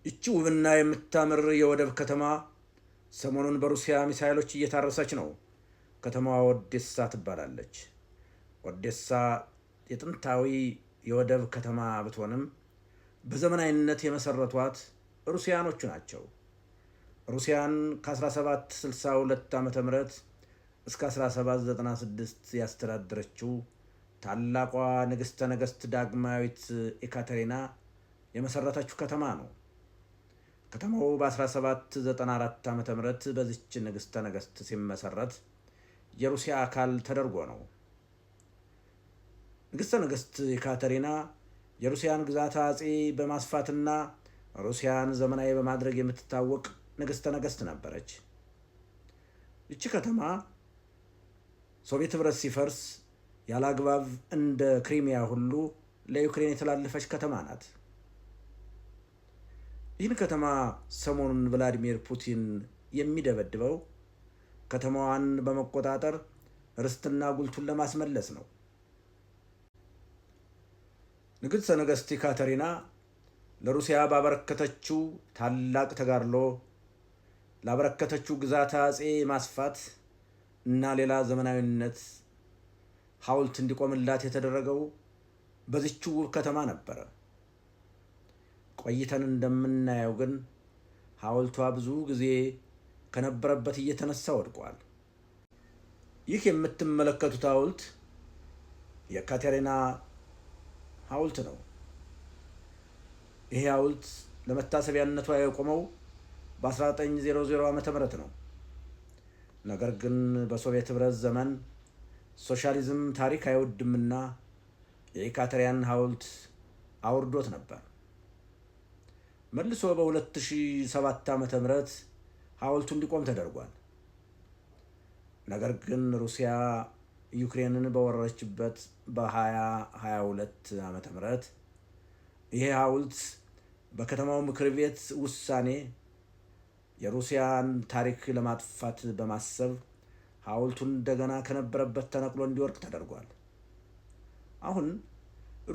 ይቺ ውብና የምታምር የወደብ ከተማ ሰሞኑን በሩሲያ ሚሳይሎች እየታረሰች ነው። ከተማዋ ኦዴሳ ትባላለች። ኦዴሳ የጥንታዊ የወደብ ከተማ ብትሆንም በዘመናዊነት የመሰረቷት ሩሲያኖቹ ናቸው። ሩሲያን ከ1762 ዓ.ም እስከ 1796 ያስተዳደረችው ታላቋ ንግሥተ ነገሥት ዳግማዊት ኤካተሪና የመሰረተችው ከተማ ነው። ከተማው በ1794 ዓ.ም በዚች ንግሥተ ነገሥት ሲመሰረት የሩሲያ አካል ተደርጎ ነው። ንግሥተ ነገሥት ኤካተሪና የሩሲያን ግዛት አጼ በማስፋትና ሩሲያን ዘመናዊ በማድረግ የምትታወቅ ንግሥተ ነገሥት ነበረች። ይቺ ከተማ ሶቪየት ኅብረት ሲፈርስ ያለአግባብ እንደ ክሪሚያ ሁሉ ለዩክሬን የተላለፈች ከተማ ናት። ይህን ከተማ ሰሞኑን ቭላዲሚር ፑቲን የሚደበድበው ከተማዋን በመቆጣጠር ርስትና ጉልቱን ለማስመለስ ነው። ንግሥተ ነገሥት ኤካተሪና ለሩሲያ ባበረከተችው ታላቅ ተጋድሎ ላበረከተችው ግዛት አጼ ማስፋት እና ሌላ ዘመናዊነት ሐውልት እንዲቆምላት የተደረገው በዚችው ውብ ከተማ ነበረ። ቆይተን እንደምናየው ግን ሐውልቷ ብዙ ጊዜ ከነበረበት እየተነሳ ወድቋል። ይህ የምትመለከቱት ሐውልት የኤካተሪና ሐውልት ነው። ይህ ሐውልት ለመታሰቢያነቷ የቆመው በ1900 ዓ.ም ነው። ነገር ግን በሶቪየት ኅብረት ዘመን ሶሻሊዝም ታሪክ አይወድምና የኤካተሪያን ሐውልት አውርዶት ነበር። መልሶ በ2007 ዓ.ም ሐውልቱ እንዲቆም ተደርጓል። ነገር ግን ሩሲያ ዩክሬንን በወረረችበት በ2022 ዓ.ም ይሄ ሐውልት በከተማው ምክር ቤት ውሳኔ የሩሲያን ታሪክ ለማጥፋት በማሰብ ሐውልቱን እንደገና ከነበረበት ተነቅሎ እንዲወድቅ ተደርጓል። አሁን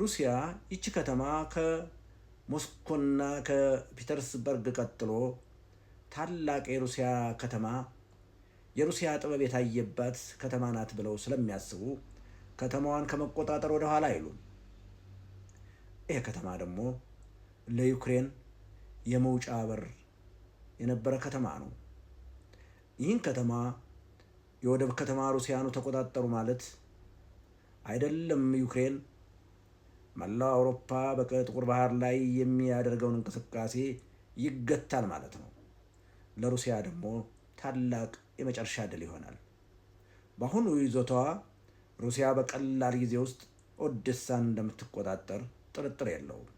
ሩሲያ ይቺ ከተማ ከሞስኮና ከፒተርስበርግ ቀጥሎ ታላቅ የሩሲያ ከተማ፣ የሩሲያ ጥበብ የታየባት ከተማ ናት ብለው ስለሚያስቡ ከተማዋን ከመቆጣጠር ወደ ኋላ አይሉም። ይህ ከተማ ደግሞ ለዩክሬን የመውጫ በር የነበረ ከተማ ነው። ይህን ከተማ የወደብ ከተማ ሩሲያኑ ተቆጣጠሩ ማለት አይደለም ዩክሬን መላው አውሮፓ በጥቁር ባህር ላይ የሚያደርገውን እንቅስቃሴ ይገታል ማለት ነው። ለሩሲያ ደግሞ ታላቅ የመጨረሻ ድል ይሆናል። በአሁኑ ይዞታዋ ሩሲያ በቀላል ጊዜ ውስጥ ኦዴሳን እንደምትቆጣጠር ጥርጥር የለውም።